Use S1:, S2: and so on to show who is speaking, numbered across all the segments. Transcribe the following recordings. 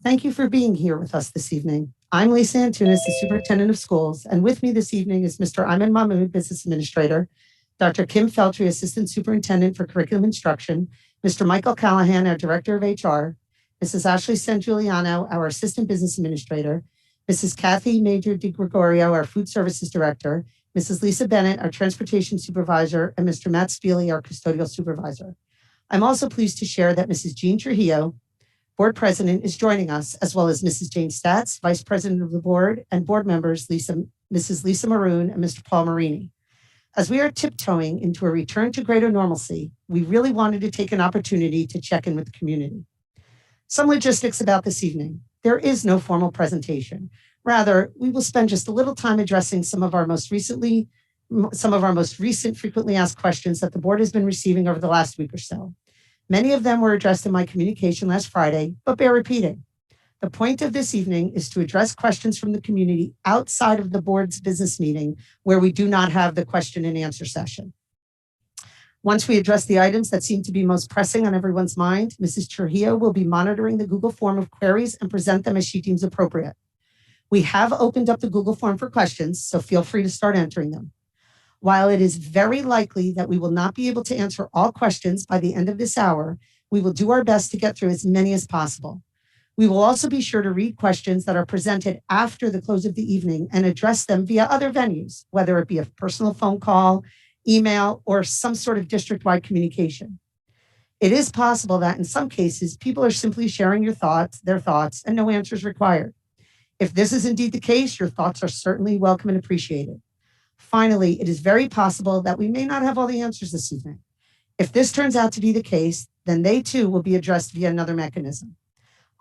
S1: Thank you for being here with us this evening. I'm Lisa Antunes, the Superintendent of Schools, and with me this evening is Mr. Ayman Mahmood, Business Administrator, Dr. Kim Feltry, Assistant Superintendent for Curriculum Instruction, Mr. Michael Callahan, our Director of HR, Mrs. Ashley Sangiuliano, our Assistant Business Administrator, Mrs. Kathy Major DiGregorio, our Food Services Director, Mrs. Lisa Bennett, our Transportation Supervisor, and Mr. Matt Spieley, our Custodial Supervisor. I'm also pleased to share that Mrs. Jean Trujillo, Board President, is joining us, as well as Mrs. Jane Statz, Vice President of the Board, and Board members Mrs. Lisa Maroon and Mr. Paul Marini. As we are tiptoeing into a return to greater normalcy, we really wanted to take an opportunity to check in with the community. Some logistics about this evening. There is no formal presentation. Rather, we will spend just a little time addressing some of our most recent frequently asked questions that the board has been receiving over the last week or so. Many of them were addressed in my communication last Friday, but bear repeating. The point of this evening is to address questions from the community outside of the board's business meeting, where we do not have the question and answer session. Once we address the items that seem to be most pressing on everyone's mind, Mrs. Trujillo will be monitoring the Google form of queries and present them as she deems appropriate. We have opened up the Google form for questions, so feel free to start entering them. While it is very likely that we will not be able to answer all questions by the end of this hour, we will do our best to get through as many as possible. We will also be sure to read questions that are presented after the close of the evening and address them via other venues, whether it be a personal phone call, email, or some sort of district-wide communication. It is possible that in some cases, people are simply sharing their thoughts, and no answers required. If this is indeed the case, your thoughts are certainly welcome and appreciated. Finally, it is very possible that we may not have all the answers this evening. If this turns out to be the case, then they too will be addressed via another mechanism.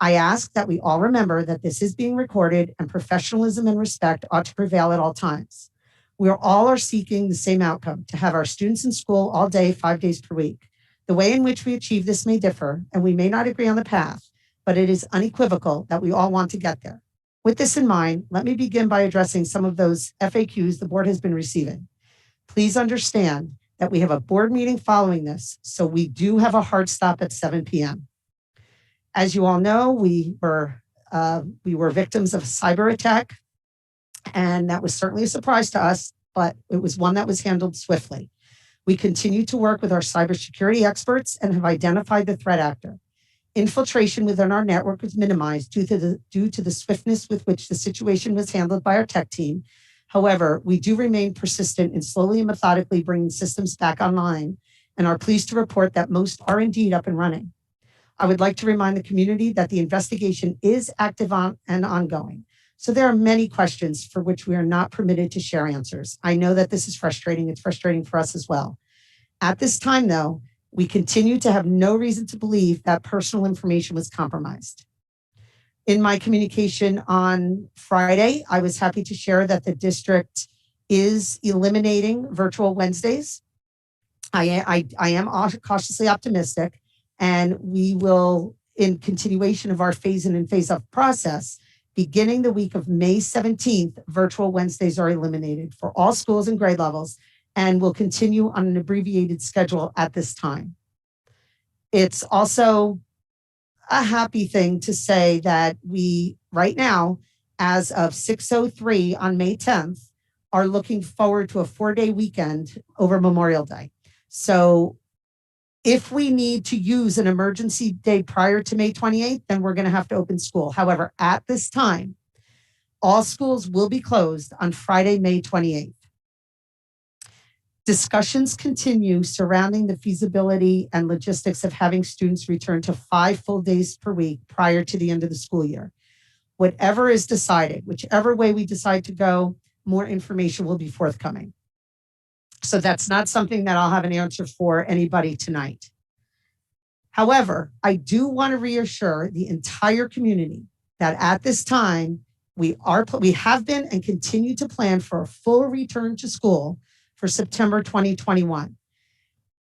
S1: I ask that we all remember that this is being recorded and professionalism and respect ought to prevail at all times. We all are seeking the same outcome, to have our students in school all day, 5 days per week. The way in which we achieve this may differ, and we may not agree on the path, but it is unequivocal that we all want to get there. With this in mind, let me begin by addressing some of those FAQs the board has been receiving. Please understand that we have a board meeting following this, so we do have a hard stop at 7 p.m. As you all know, we were victims of a cyber attack, and that was certainly a surprise to us, but it was one that was handled swiftly. We continue to work with our cybersecurity experts and have identified the threat actor. Infiltration within our network was minimized due to the swiftness with which the situation was handled by our tech team. However, we do remain persistent in slowly and methodically bringing systems back online and are pleased to report that most are indeed up and running. I would like to remind the community that the investigation is active and ongoing. So there are many questions for which we are not permitted to share answers. I know that this is frustrating. It's frustrating for us as well. At this time, though, we continue to have no reason to believe that personal information was compromised. In my communication on Friday, I was happy to share that the district is eliminating virtual Wednesdays. I am cautiously optimistic, and we will, in continuation of our phase in and phase out process, beginning the week of May 17th, virtual Wednesdays are eliminated for all schools and grade levels, and will continue on an abbreviated schedule at this time. It's also a happy thing to say that we, right now, as of 6:03 on May 10th, are looking forward to a 4-day weekend over Memorial Day. So if we need to use an emergency day prior to May 28th, then we're going to have to open school. However, at this time, all schools will be closed on Friday, May 28th. Discussions continue surrounding the feasibility and logistics of having students return to 5 full days per week prior to the end of the school year. Whatever is decided, whichever way we decide to go, more information will be forthcoming. So that's not something that I'll have an answer for anybody tonight. However, I do want to reassure the entire community that at this time, we have been and continue to plan for a full return to school for September 2021.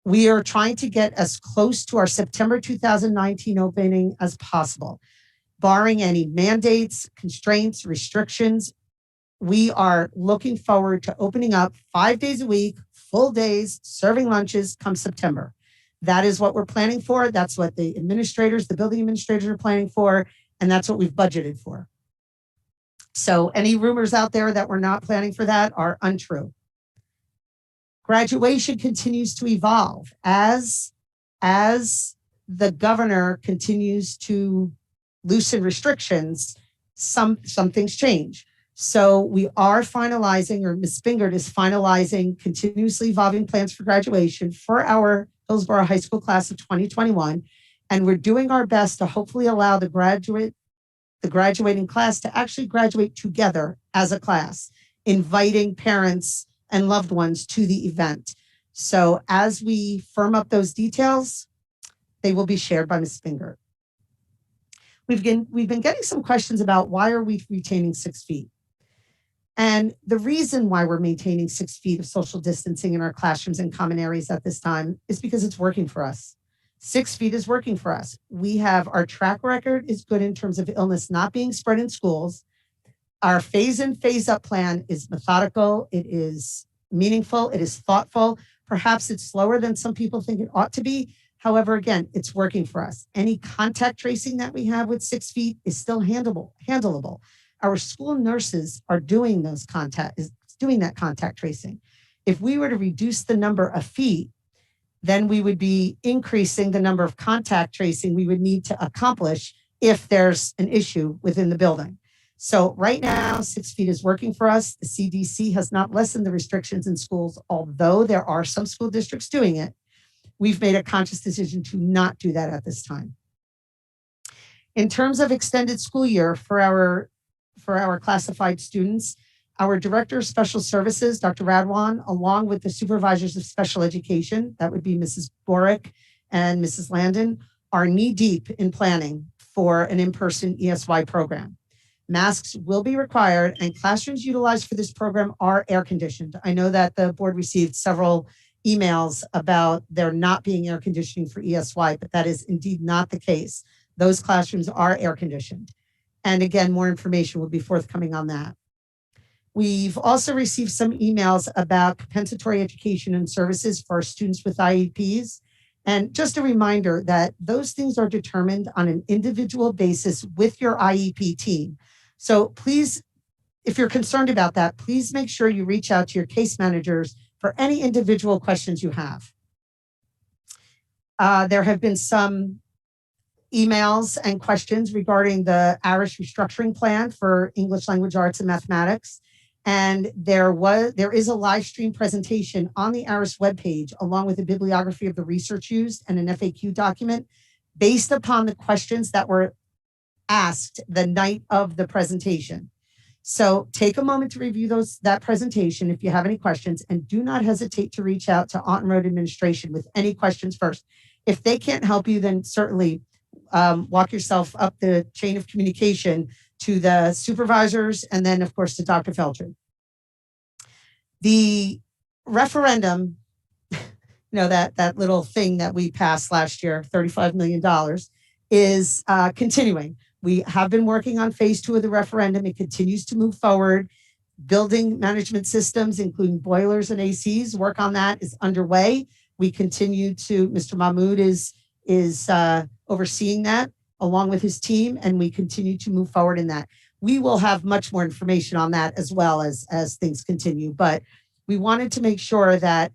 S1: We are trying to get as close to our September 2019 opening as possible. Barring any mandates, constraints, restrictions, we are looking forward to opening up 5 days a week, full days, serving lunches come September. That is what we're planning for. That's what the building administrators are planning for. and that's what we've budgeted for. So any rumors out there that we're not planning for that are untrue. Graduation continues to evolve as the governor continues to loosen restrictions. Some things change. So we are finalizing, or Ms. Spingert is finalizing, continuously evolving plans for graduation for our Hillsboro High School class of 2021. And we're doing our best to hopefully allow the graduating class to actually graduate together as a class, inviting parents and loved ones to the event. So as we firm up those details, they will be shared by Ms. Spingert. We've been getting some questions about why are we retaining 6 feet? And the reason why we're maintaining 6 feet of social distancing in our classrooms and common areas at this time is because it's working for us. 6 feet is working for us. We have our track record is good in terms of illness not being spread in schools. Our phase in, phase up plan is methodical. It is meaningful. It is thoughtful. Perhaps it's slower than some people think it ought to be. However, again, it's working for us. Any contact tracing that we have with 6 feet is still handleable. Our school nurses are doing that contact tracing. If we were to reduce the number of feet, then we would be increasing the number of contact tracing we would need to accomplish if there's an issue within the building. So right now, 6 feet is working for us. The CDC has not lessened the restrictions in schools, although there are some school districts doing it. We've made a conscious decision to not do that at this time. In terms of extended school year for our classified students, our Director of Special Services, Dr. Radwan, along with the Supervisors of Special Education, that would be Mrs. Borick and Mrs. Landon, are knee-deep in planning for an in-person ESY program. Masks will be required, and classrooms utilized for this program are air-conditioned. I know that the board received several emails about there not being air conditioning for ESY, but that is indeed not the case. Those classrooms are air-conditioned. And again, more information will be forthcoming on that. We've also received some emails about compensatory education and services for our students with IEPs. And just a reminder that those things are determined on an individual basis with your IEP team. So please, if you're concerned about that, please make sure you reach out to your case managers for any individual questions you have. There have been some emails and questions regarding the Irish restructuring plan for English language arts and mathematics. And there is a live stream presentation on the Irish webpage, along with a bibliography of the research used and an FAQ document based upon the questions that were asked the night of the presentation. So take a moment to review that presentation if you have any questions, and do not hesitate to reach out to Auten Road Administration with any questions first. If they can't help you, then certainly walk yourself up the chain of communication to the supervisors and then, of course, to Dr. Feltry. The referendum, that little thing that we passed last year, $35 million, is continuing. We have been working on phase 2 of the referendum. It continues to move forward. Building management systems, including boilers and ACs, work on that is underway. We continue to, Mr. Mahmood is overseeing that along with his team, and we continue to move forward in that. We will have much more information on that as well as things continue, but we wanted to make sure that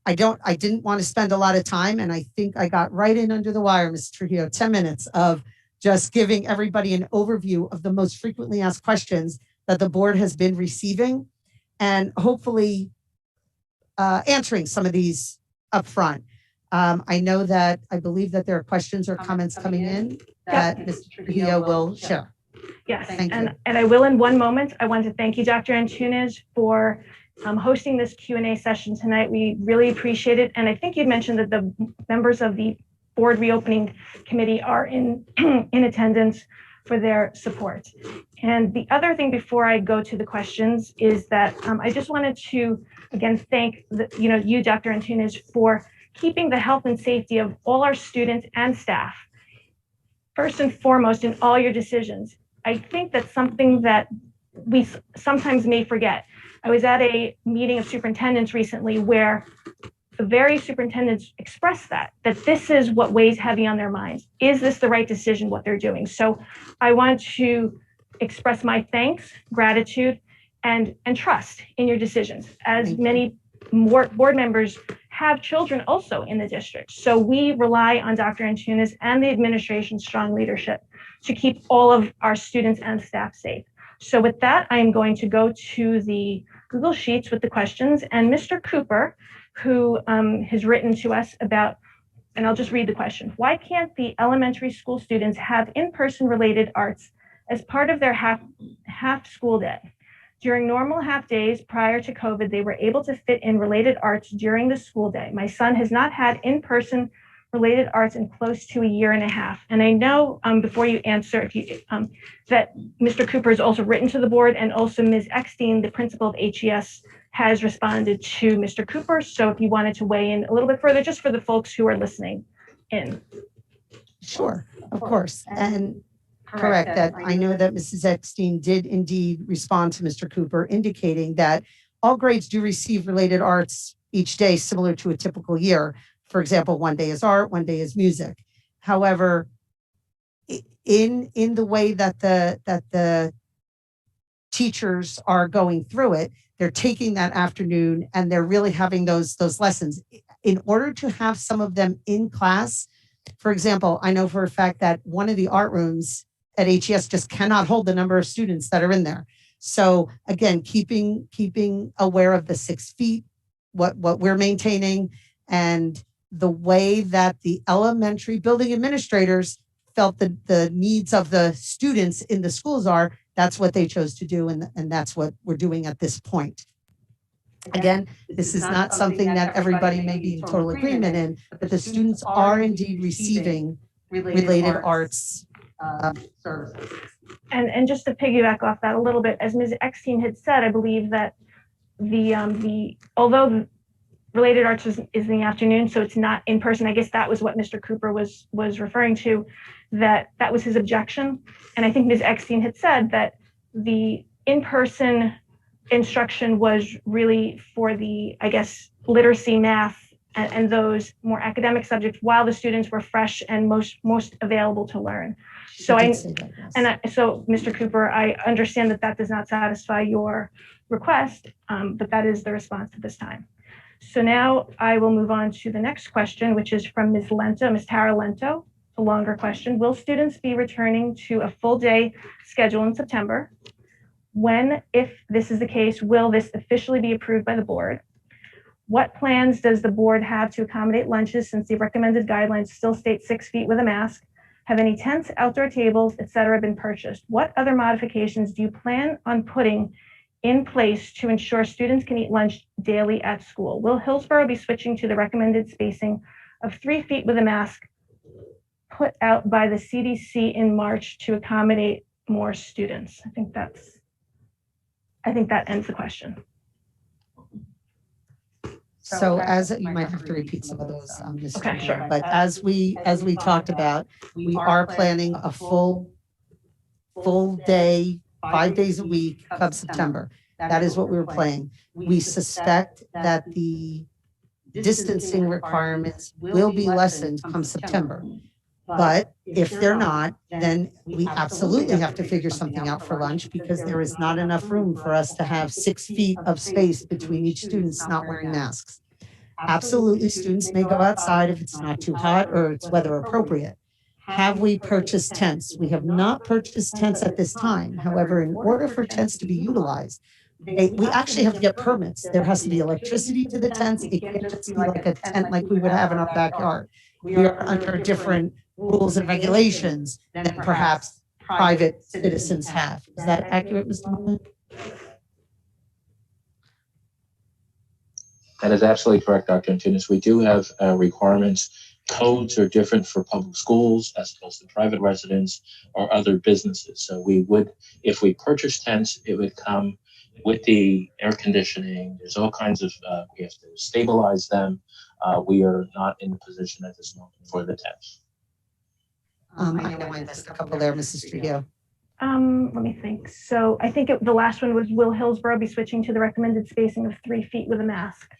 S1: I didn't want to spend a lot of time, and I think I got right in under the wire, Mr. Trujillo, 10 minutes of just giving everybody an overview of the most frequently asked questions that the board has been receiving, and hopefully answering some of these up front. I believe that there are questions or comments coming in that Mr. Trujillo will share.
S2: Yes, and I will in one moment. I want to thank you, Dr. Antunes, for hosting this Q&A session tonight. We really appreciate it. And I think you mentioned that the members of the board reopening committee are in attendance for their support. And the other thing before I go to the questions is that I just wanted to again thank you, Dr. Antunes, for keeping the health and safety of all our students and staff first and foremost in all your decisions. I think that's something that we sometimes may forget. I was at a meeting of superintendents recently where the various superintendents expressed that this is what weighs heavy on their minds. Is this the right decision, what they're doing? So I want to express my thanks, gratitude, and trust in your decisions, as many more board members have children also in the district. So we rely on Dr. Antunes and the administration's strong leadership to keep all of our students and staff safe. So with that, I'm going to go to the Google Sheets with the questions, and Mr. Cooper, who has written to us about, and I'll just read the question. Why can't the elementary school students have in-person related arts as part of their half school day? During normal half days prior to COVID, they were able to fit in related arts during the school day. My son has not had in-person related arts in close to a year and a half. And I know before you answer, that Mr. Cooper has also written to the board, and also Ms. Eckstein, the principal of HES, has responded to Mr. Cooper. So if you wanted to weigh in a little bit further, just for the folks who are listening in.
S1: Sure, of course. And correct that I know that Mrs. Eckstein did indeed respond to Mr. Cooper, indicating that all grades do receive related arts each day, similar to a typical year. For example, one day is art, one day is music. However, in the way that the teachers are going through it, they're taking that afternoon and they're really having those lessons. In order to have some of them in class, for example, I know for a fact that one of the art rooms at HES just cannot hold the number of students that are in there. So again, keeping aware of the 6 feet, what we're maintaining, and the way that the elementary building administrators felt the needs of the students in the schools are, that's what they chose to do, and that's what we're doing at this point. Again, this is not something that everybody may be in total agreement in, but the students are indeed receiving related arts services.
S2: And just to piggyback off that a little bit, as Ms. Eckstein had said, I believe that although related arts is in the afternoon, so it's not in person. I guess that was what Mr. Cooper was referring to, that was his objection. And I think Ms. Eckstein had said that the in-person instruction was really for the, I guess, literacy, math, and those more academic subjects, while the students were fresh and most available to learn. So so Mr. Cooper, I understand that does not satisfy your request, but that is the response at this time. So now I will move on to the next question, which is from Ms. Tara Lento, a longer question. Will students be returning to a full day schedule in September? When, if this is the case, will this officially be approved by the board? What plans does the board have to accommodate lunches, since the recommended guidelines still state 6 feet with a mask? Have any tents, outdoor tables, etc. been purchased? What other modifications do you plan on putting in place to ensure students can eat lunch daily at school? Will Hillsboro be switching to the recommended spacing of 3 feet with a mask put out by the CDC in March to accommodate more students? I think that ends the question.
S1: So as you might have to repeat some of those, Ms.
S2: Okay, sure.
S1: But as we talked about, we are planning a full day, 5 days a week come September. That is what we were planning. We suspect that the distancing requirements will be lessened come September. But if they're not, then we absolutely have to figure something out for lunch, because there is not enough room for us to have 6 feet of space between each student's not wearing masks. Absolutely, students may go outside if it's not too hot or it's weather appropriate. Have we purchased tents? We have not purchased tents at this time. However, in order for tents to be utilized, we actually have to get permits. There has to be electricity to the tents. It can't just be like a tent like we would have in our backyard. We are under different rules and regulations than perhaps private citizens have. Is that accurate, Mr. Mullen?
S3: That is absolutely correct, Dr. Antunes. We do have requirements. Codes are different for public schools as opposed to private residents or other businesses. So we would, if we purchase tents, it would come with the air conditioning. There's all kinds of, we have to stabilize them. We are not in a position at this moment for the tents.
S1: I know I missed a couple there, Mrs. Trujillo.
S2: Let me think. So I think the last one was, will Hillsboro be switching to the recommended spacing of 3 feet with a mask?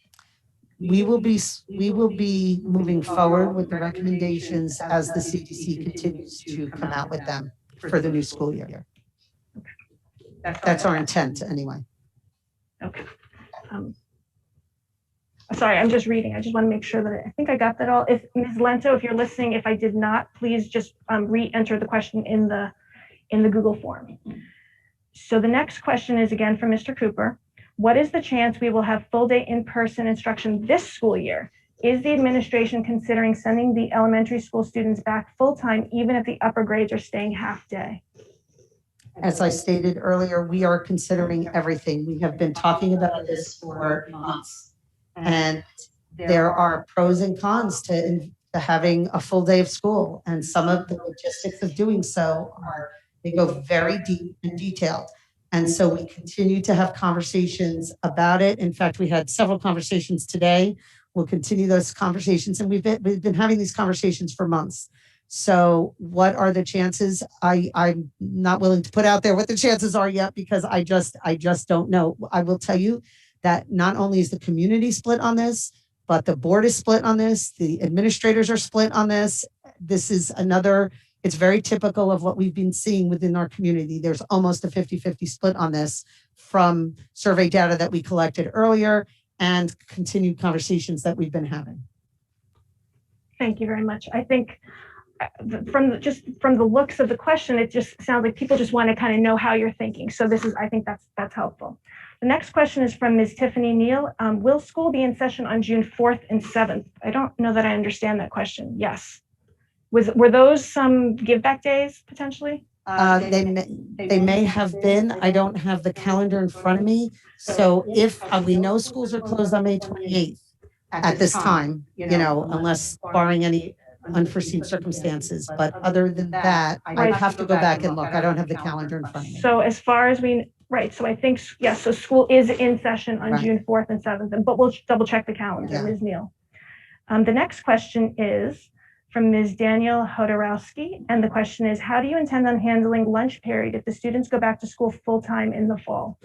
S1: we will be moving forward with the recommendations as the CDC continues to come out with them for the new school year. That's our intent anyway.
S2: Okay. Sorry, I'm just reading. I just want to make sure that I think I got that all. If Ms. Lento, if you're listening, if I did not, please just re-enter the question in the Google form. So the next question is again from Mr. Cooper. What is the chance we will have full day in-person instruction this school year? Is the administration considering sending the elementary school students back full-time, even if the upper grades are staying half day?
S1: As I stated earlier, we are considering everything. We have been talking about this for months, and there are pros and cons to having a full day of school. And some of the logistics of doing so they go very deep and detailed. And so we continue to have conversations about it. In fact, we had several conversations today. We'll continue those conversations, and we've been having these conversations for months. So what are the chances? I'm not willing to put out there what the chances are yet, because I just don't know. I will tell you that not only is the community split on this, but the board is split on this. The administrators are split on this. This is it's very typical of what we've been seeing within our community. There's almost a 50-50 split on this from survey data that we collected earlier and continued conversations that we've been having.
S2: Thank you very much. I think from the looks of the question, it just sounds like people just want to kind of know how you're thinking. So I think that's helpful. The next question is from Ms. Tiffany Neal. Will school be in session on June 4th and 7th? I don't know that I understand that question. Yes. Were those some give back days potentially?
S1: They may have been. I don't have the calendar in front of me. So if we know schools are closed on May 28th at this time, unless barring any unforeseen circumstances. But other than that, I'd have to go back and look. I don't have the calendar in front of me.
S2: So as far as so I think, yes, so school is in session on June 4th and 7th, but we'll double check the calendar, Ms. Neal. The next question is from Ms. Danielle Hodorowski. And the question is, how do you intend on handling lunch period if the students go back to school full-time in the fall?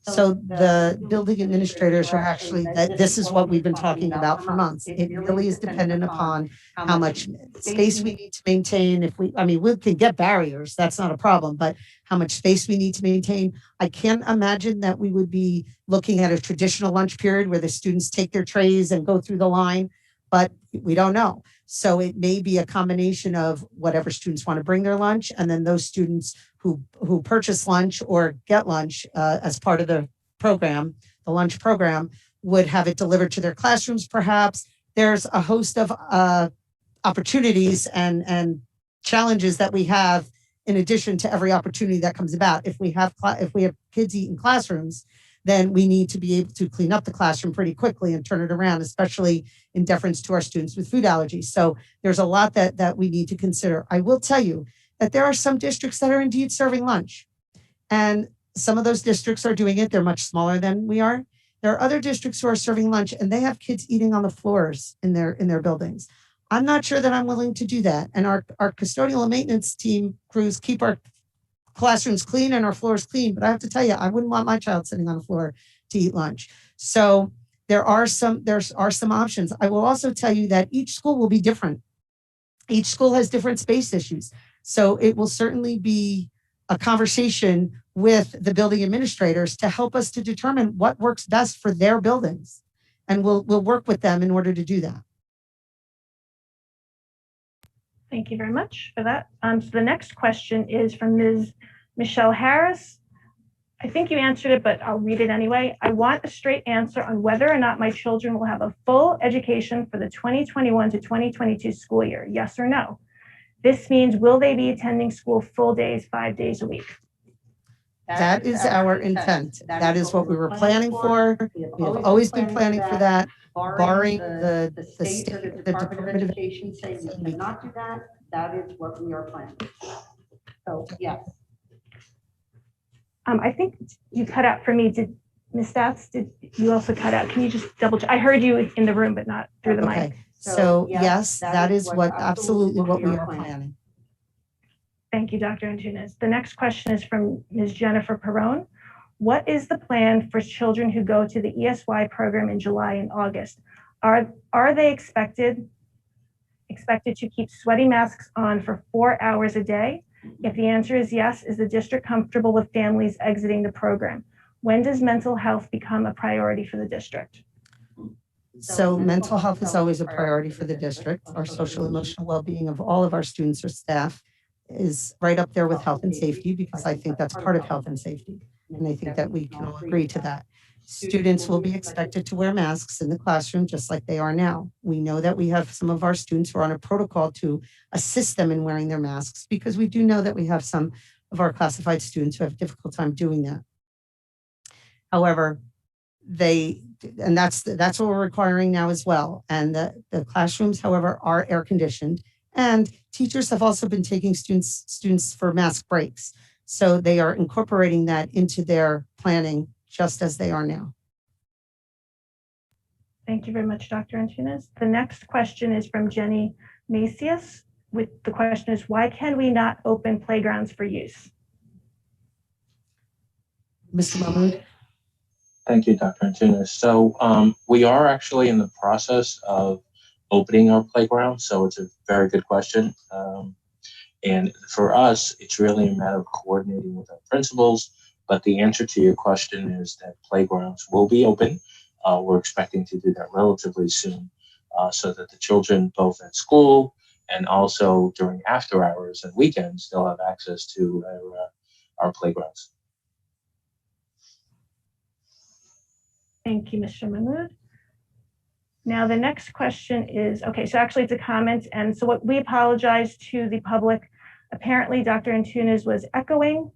S1: So the building administrators are actually, this is what we've been talking about for months. It really is dependent upon how much space we need to maintain. We can get barriers, that's not a problem, but how much space we need to maintain. I can't imagine that we would be looking at a traditional lunch period where the students take their trays and go through the line, but we don't know. So it may be a combination of whatever students want to bring their lunch, and then those students who purchase lunch or get lunch as part of the program, the lunch program, would have it delivered to their classrooms perhaps. There's a host of opportunities and challenges that we have in addition to every opportunity that comes about. If we have kids eat in classrooms, then we need to be able to clean up the classroom pretty quickly and turn it around, especially in deference to our students with food allergies. So there's a lot that we need to consider. I will tell you that there are some districts that are indeed serving lunch, and some of those districts are doing it. They're much smaller than we are. There are other districts who are serving lunch, and they have kids eating on the floors in their buildings. I'm not sure that I'm willing to do that. And our custodial and maintenance team crews keep our classrooms clean and our floors clean. But I have to tell you, I wouldn't want my child sitting on the floor to eat lunch. So there are some options. I will also tell you that each school will be different. Each school has different space issues. So it will certainly be a conversation with the building administrators to help us to determine what works best for their buildings. And we'll work with them in order to do that.
S2: Thank you very much for that. So the next question is from Ms. Michelle Harris. I think you answered it, but I'll read it anyway. I want a straight answer on whether or not my children will have a full education for the 2021 to 2022 school year, yes or no? This means, will they be attending school full days, 5 days a week?
S1: That is our intent. That is what we were planning for. We have always been planning for that, barring the state, the Department of Education saying we cannot do that. That is what we are planning. So yes.
S2: I think you cut out for me. Did Ms. Stats, did you also cut out? Can you just double check? I heard you in the room, but not through the mic.
S1: So yes, that is absolutely what we are planning.
S2: Thank you, Dr. Antunes. The next question is from Ms. Jennifer Perrone. What is the plan for children who go to the ESY program in July and August? Are they expected to keep sweaty masks on for 4 hours a day? If the answer is yes, is the district comfortable with families exiting the program? When does mental health become a priority for the district?
S1: So mental health is always a priority for the district. Our social emotional well-being of all of our students or staff is right up there with health and safety, because I think that's part of health and safety. And I think that we can all agree to that. Students will be expected to wear masks in the classroom just like they are now. We know that we have some of our students who are on a protocol to assist them in wearing their masks, because we do know that we have some of our classified students who have a difficult time doing that. However, that's what we're requiring now as well. And the classrooms, however, are air conditioned, and teachers have also been taking students for mask breaks. So they are incorporating that into their planning just as they are now.
S2: Thank you very much, Dr. Antunes. The next question is from Jenny Macias. The question is, why can we not open playgrounds for use?
S1: Mr. Mahmood?
S3: Thank you, Dr. Antunes. So we are actually in the process of opening our playground, so it's a very good question. And for us, it's really a matter of coordinating with our principals, but the answer to your question is that playgrounds will be open. We're expecting to do that relatively soon, so that the children, both at school and also during after hours and weekends, they'll have access to our playgrounds.
S2: Thank you, Mr. Mahmood. Now, the next question is, okay, so actually it's a comment. And so what we apologize to the public. Apparently, Dr. Antunes was echoing.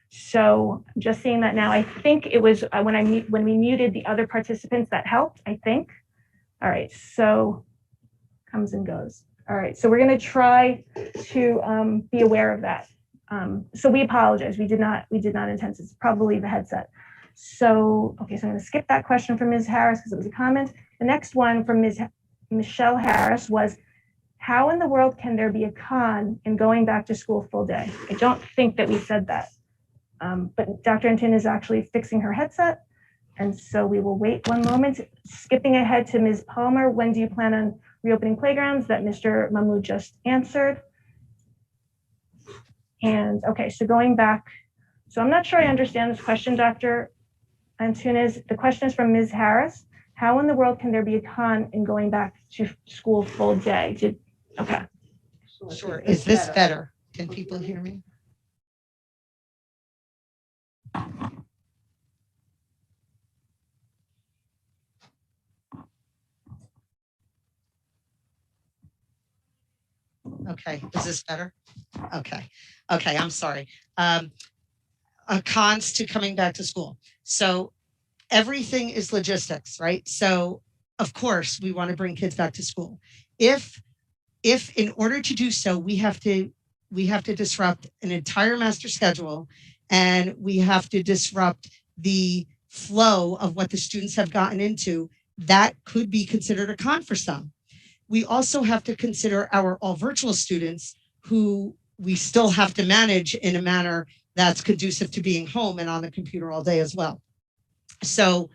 S2: So just seeing that now, I think it was when we muted the other participants that helped, I think. All right, so comes and goes. All right, so we're gonna try to be aware of that. So we apologize, we did not intend to, it's probably the headset. So, okay, so I'm gonna skip that question from Ms. Harris because it was a comment. The next one from Ms. Michelle Harris was, how in the world can there be a con in going back to school full day? I don't think that we said that. But Dr. Antunes is actually fixing her headset. And so we will wait one moment. Skipping ahead to Ms. Palmer, when do you plan on reopening playgrounds? That Mr. Mahmood just answered. And okay, so going back, so I'm not sure I understand this question, Dr. Antunes. The question is from Ms. Harris. How in the world can there be a con in going back to school full day? Okay.
S1: Sure. Is this better? Can people hear me? Okay, is this better? Okay, I'm sorry. Cons to coming back to school. So everything is logistics, right? So of course we want to bring kids back to school. If in order to do so, we have to disrupt an entire master schedule, and we have to disrupt the flow of what the students have gotten into, that could be considered a con for some. We also have to consider our all virtual students, who we still have to manage in a manner that's conducive to being home and on the computer all day as well. So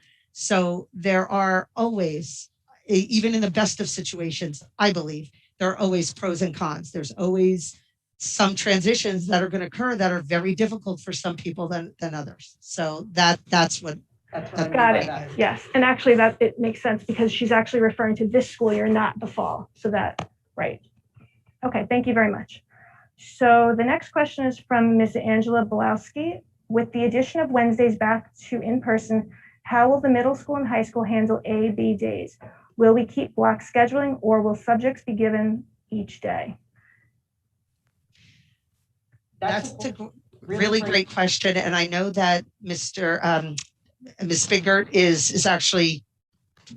S1: there are always, even in the best of situations, I believe, there are always pros and cons. There's always some transitions that are going to occur that are very difficult for some people than others. So that's what.
S2: Got it. Yes, and actually that it makes sense because she's actually referring to this school year, not the fall. So that, right. Okay, thank you very much. So the next question is from Ms. Angela Belowski. With the addition of Wednesdays back to in-person, how will the middle school and high school handle A/B days? Will we keep block scheduling, or will subjects be given each day?
S1: That's a really great question. And I know that Ms. Fingert is actually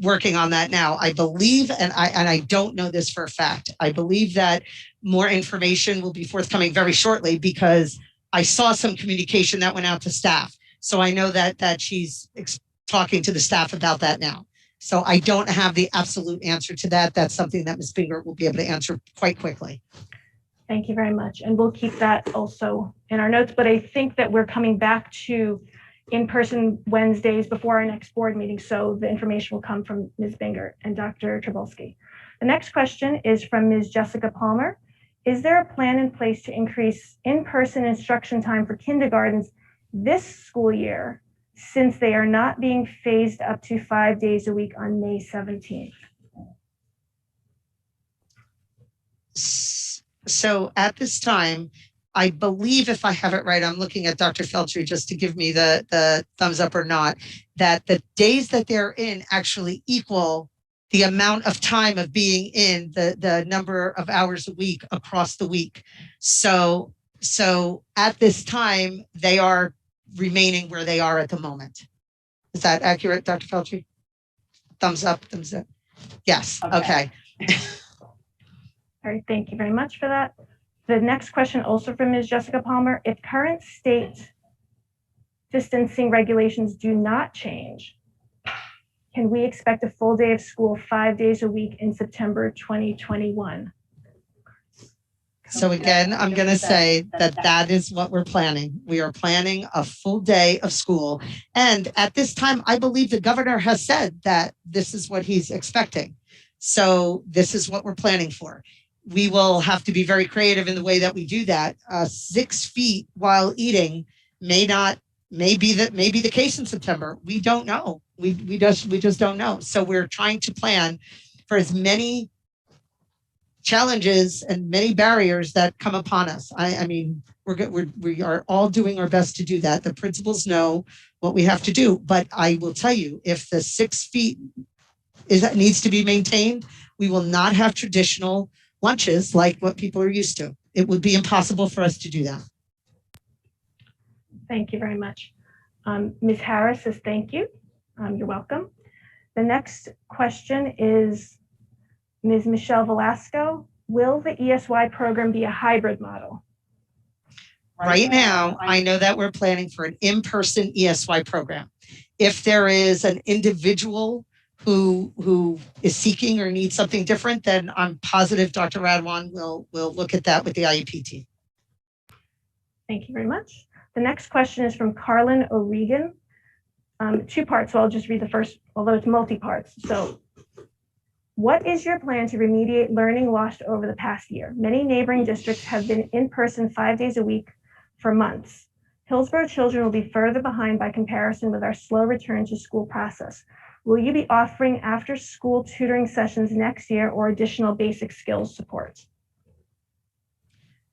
S1: working on that now. I believe, and I don't know this for a fact, I believe that more information will be forthcoming very shortly, because I saw some communication that went out to staff. So I know that she's talking to the staff about that now. So I don't have the absolute answer to that. That's something that Ms. Fingert will be able to answer quite quickly.
S2: Thank you very much. And we'll keep that also in our notes. But I think that we're coming back to in-person Wednesdays before our next board meeting. So the information will come from Ms. Binger and Dr. Trabulski. The next question is from Ms. Jessica Palmer. Is there a plan in place to increase in-person instruction time for kindergartens this school year, since they are not being phased up to 5 days a week on May 17th?
S1: So at this time, I believe, if I have it right, I'm looking at Dr. Feltry just to give me the thumbs up or not, that the days that they're in actually equal the amount of time of being in the number of hours a week across the week. So at this time, they are remaining where they are at the moment. Is that accurate, Dr. Feltry? Thumbs up, thumbs up. Yes, okay.
S2: All right, thank you very much for that. The next question, also from Ms. Jessica Palmer. If current state distancing regulations do not change, can we expect a full day of school 5 days a week in September 2021?
S1: So again, I'm going to say that is what we're planning. We are planning a full day of school. And at this time, I believe the governor has said that this is what he's expecting. So this is what we're planning for. We will have to be very creative in the way that we do that. 6 feet while eating may be the case in September. We don't know. We just don't know. So we're trying to plan for as many challenges and many barriers that come upon us. I mean, we are all doing our best to do that. The principals know what we have to do, but I will tell you, if the 6 feet needs to be maintained, we will not have traditional lunches like what people are used to. It would be impossible for us to do that.
S2: Thank you very much. Ms. Harris says thank you. You're welcome. The next question is Ms. Michelle Velasco. Will the ESY program be a hybrid model?
S1: Right now, I know that we're planning for an in-person ESY program. If there is an individual who is seeking or needs something different, then I'm positive Dr. Radwan will look at that with the IEP team.
S2: Thank you very much. The next question is from Carlin O'Regan. 2 parts, so I'll just read the first, although it's multi-parts. So, what is your plan to remediate learning lost over the past year? Many neighboring districts have been in person 5 days a week for months. Hillsboro children will be further behind by comparison with our slow return to school process. Will you be offering after school tutoring sessions next year or additional basic skills support?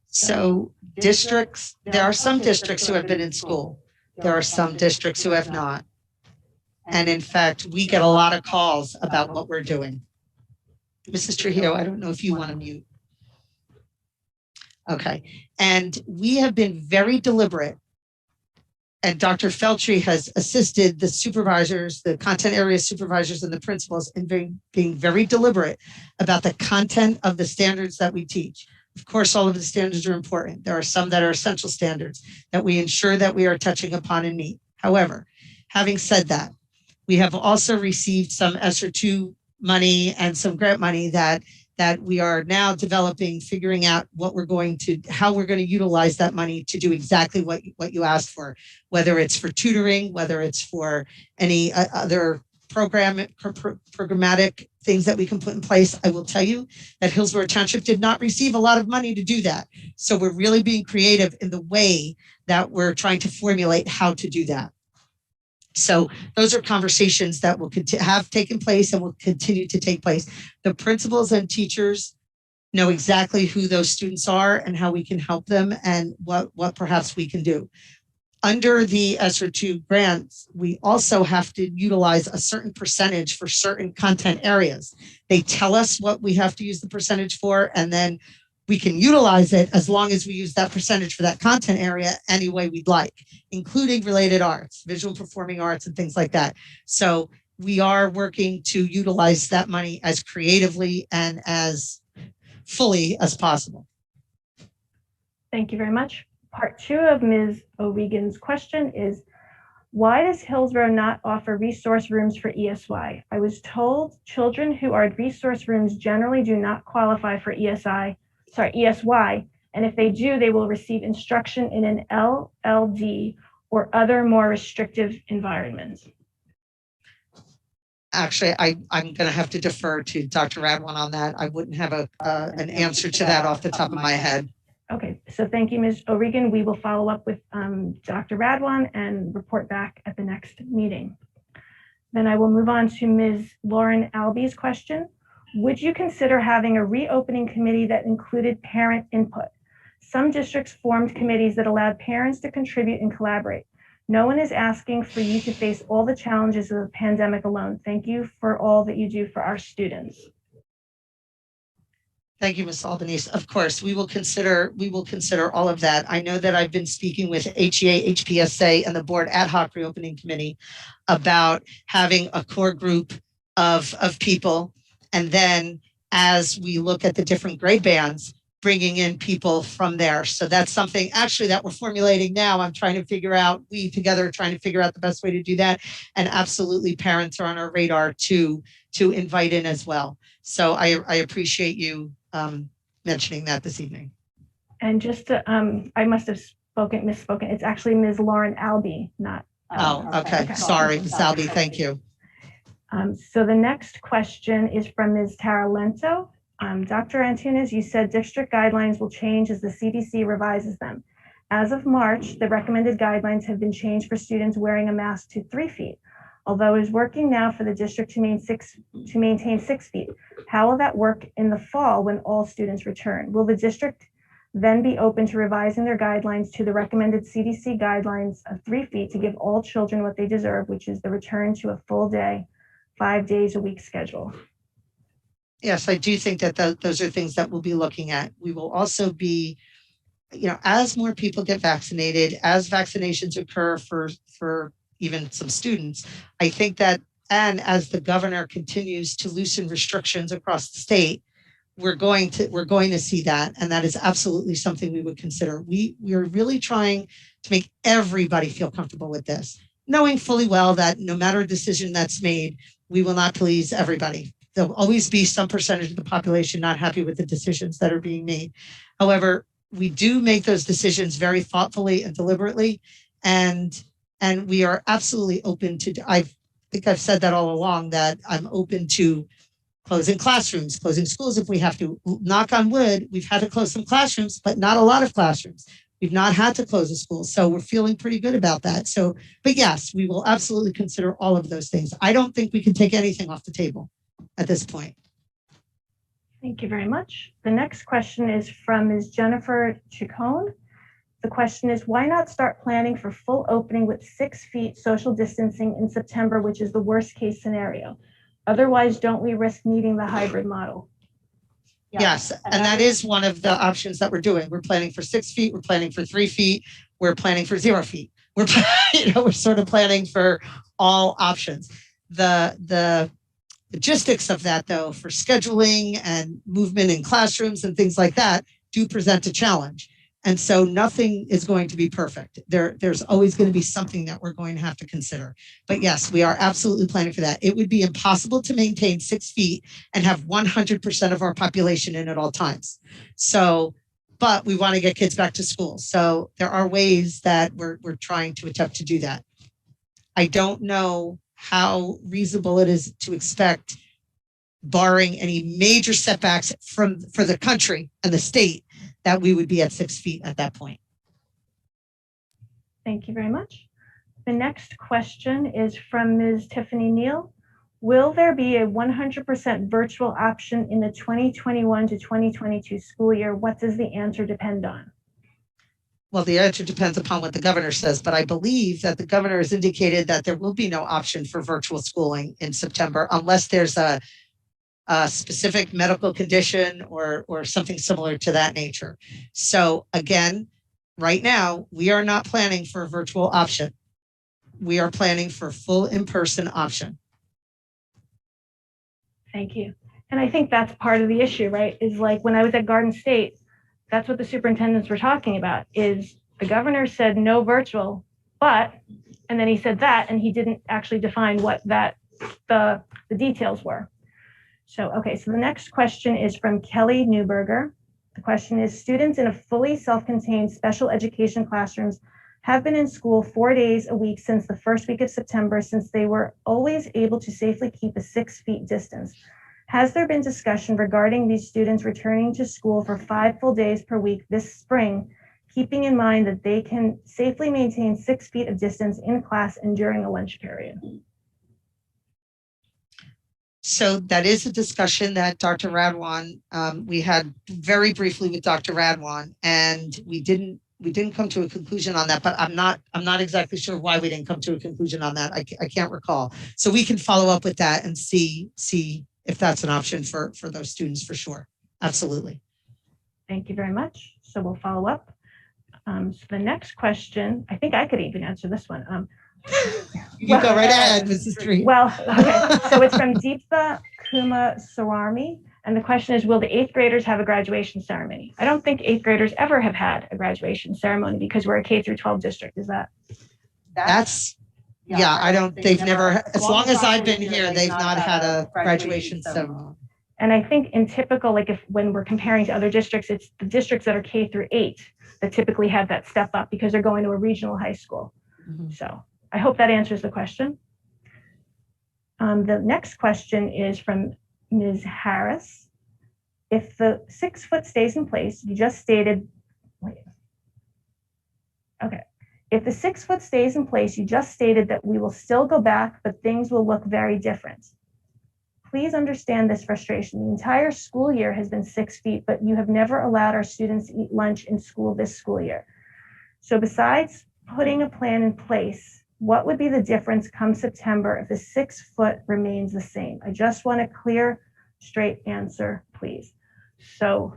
S1: So districts, there are some districts who have been in school. There are some districts who have not. And in fact, we get a lot of calls about what we're doing. Mrs. Trujillo, I don't know if you want to mute. Okay. And we have been very deliberate. And Dr. Feltry has assisted the supervisors, the content area supervisors, and the principals in being very deliberate about the content of the standards that we teach. Of course, all of the standards are important. There are some that are essential standards that we ensure that we are touching upon and meet. However, having said that, we have also received some ESSER 2 money and some grant money that we are now developing, figuring out how we're going to utilize that money to do exactly what you asked for, whether it's for tutoring, whether it's for any other programmatic things that we can put in place. I will tell you that Hillsboro Township did not receive a lot of money to do that. So we're really being creative in the way that we're trying to formulate how to do that. So those are conversations that will have taken place and will continue to take place. The principals and teachers know exactly who those students are and how we can help them and what perhaps we can do. Under the ESSER 2 grants, we also have to utilize a certain percentage for certain content areas. They tell us what we have to use the percentage for, and then we can utilize it as long as we use that percentage for that content area any way we'd like, including related arts, visual performing arts, and things like that. So we are working to utilize that money as creatively and as fully as possible.
S2: Thank you very much. Part 2 of Ms. O'Regan's question is, why does Hillsboro not offer resource rooms for ESY? I was told children who are at resource rooms generally do not qualify for ESY, and if they do, they will receive instruction in an LLD or other more restrictive environments?
S1: Actually, I'm going to have to defer to Dr. Radwan on that. I wouldn't have an answer to that off the top of my head.
S2: Okay, so thank you, Ms. O'Regan. We will follow up with Dr. Radwan and report back at the next meeting. Then I will move on to Ms. Lauren Alby's question. Would you consider having a reopening committee that included parent input? Some districts formed committees that allowed parents to contribute and collaborate. No one is asking for you to face all the challenges of the pandemic alone. Thank you for all that you do for our students.
S1: Thank you, Ms. Albanese. Of course, we will consider all of that. I know that I've been speaking with HEA, HPSA, and the board ad hoc reopening committee about having a core group of people. And then as we look at the different grade bands, bringing in people from there. So that's something actually that we're formulating now. I'm trying to figure out, we together are trying to figure out the best way to do that. And absolutely parents are on our radar to invite in as well. So I appreciate you mentioning that this evening.
S2: And just to, I must have misspoken. It's actually Ms. Lauren Alby, not.
S1: Okay. Sorry, Ms. Alby, thank you.
S2: So the next question is from Ms. Tara Lento. Dr. Antunes, you said district guidelines will change as the CDC revises them. As of March, the recommended guidelines have been changed for students wearing a mask to 3 feet, although it is working now for the district to maintain 6 feet. How will that work in the fall when all students return? Will the district then be open to revising their guidelines to the recommended CDC guidelines of 3 feet to give all children what they deserve, which is the return to a full day, 5 days a week schedule?
S1: Yes, I do think that those are things that we'll be looking at. We will also be, as more people get vaccinated, as vaccinations occur for even some students, I think that, and as the governor continues to loosen restrictions across the state, we're going to see that, and that is absolutely something we would consider. We are really trying to make everybody feel comfortable with this, knowing fully well that no matter a decision that's made, we will not please everybody. There'll always be some percentage of the population not happy with the decisions that are being made. However, we do make those decisions very thoughtfully and deliberately, and we are absolutely open to. I think I've said that all along, that I'm open to closing classrooms, closing schools if we have to. Knock on wood, we've had to close some classrooms, but not a lot of classrooms. We've not had to close a school, so we're feeling pretty good about that. So, but yes, we will absolutely consider all of those things. I don't think we can take anything off the table at this point.
S2: Thank you very much. The next question is from Ms. Jennifer Chacon. The question is, why not start planning for full opening with 6 feet social distancing in September, which is the worst case scenario? Otherwise, don't we risk needing the hybrid model?
S1: Yes, and that is one of the options that we're doing. We're planning for 6 feet, we're planning for 3 feet, we're planning for 0 feet. We're sort of planning for all options. The logistics of that, though, for scheduling and movement in classrooms and things like that, do present a challenge. And so nothing is going to be perfect. There's always going to be something that we're going to have to consider. But yes, we are absolutely planning for that. It would be impossible to maintain 6 feet and have 100% of our population in at all times. So, but we want to get kids back to school. So there are ways that we're trying to attempt to do that. I don't know how reasonable it is to expect, barring any major setbacks for the country and the state, that we would be at 6 feet at that point.
S2: Thank you very much. The next question is from Ms. Tiffany Neal. Will there be a 100% virtual option in the 2021 to 2022 school year? What does the answer depend on?
S1: Well, the answer depends upon what the governor says, but I believe that the governor has indicated that there will be no option for virtual schooling in September unless there's a specific medical condition or something similar to that nature. So again, right now, we are not planning for a virtual option. We are planning for a full in-person option.
S2: Thank you. And I think that's part of the issue, right? Is like when I was at Garden State, that's what the superintendents were talking about, is the governor said no virtual, but, and then he said that, and he didn't actually define what that, the details were. So, okay, so the next question is from Kelly Newberger. The question is, students in a fully self-contained special education classrooms have been in school 4 days a week since the first week of September, since they were always able to safely keep a 6 feet distance. Has there been discussion regarding these students returning to school for 5 full days per week this spring, keeping in mind that they can safely maintain 6 feet of distance in class and during a lunch period?
S1: So that is a discussion that Dr. Radwan, we had very briefly with Dr. Radwan, and we didn't come to a conclusion on that, but I'm not exactly sure why we didn't come to a conclusion on that. I can't recall. So we can follow up with that and see if that's an option for those students for sure. Absolutely.
S2: Thank you very much. So we'll follow up. So the next question, I think I could even answer this one.
S1: You go right ahead, Mrs. Tree.
S2: Well, okay. So it's from Deeptha Kuma Sarami. And the question is, will the 8th graders have a graduation ceremony? I don't think 8th graders ever have had a graduation ceremony because we're a K through 12 district. Is that?
S1: They've never, as long as I've been here, they've not had a graduation ceremony.
S2: And I think in typical, like when we're comparing to other districts, it's the districts that are K through 8 that typically have that step up because they're going to a regional high school. Mm-hmm. So I hope that answers the question. The next question is from Ms. Harris. If the 6 foot stays in place, you just stated, If the 6 foot stays in place, you just stated that we will still go back, but things will look very different. Please understand this frustration. The entire school year has been 6 feet, but you have never allowed our students to eat lunch in school this school year. So besides putting a plan in place, what would be the difference come September if the 6 foot remains the same? I just want a clear, straight answer, please. So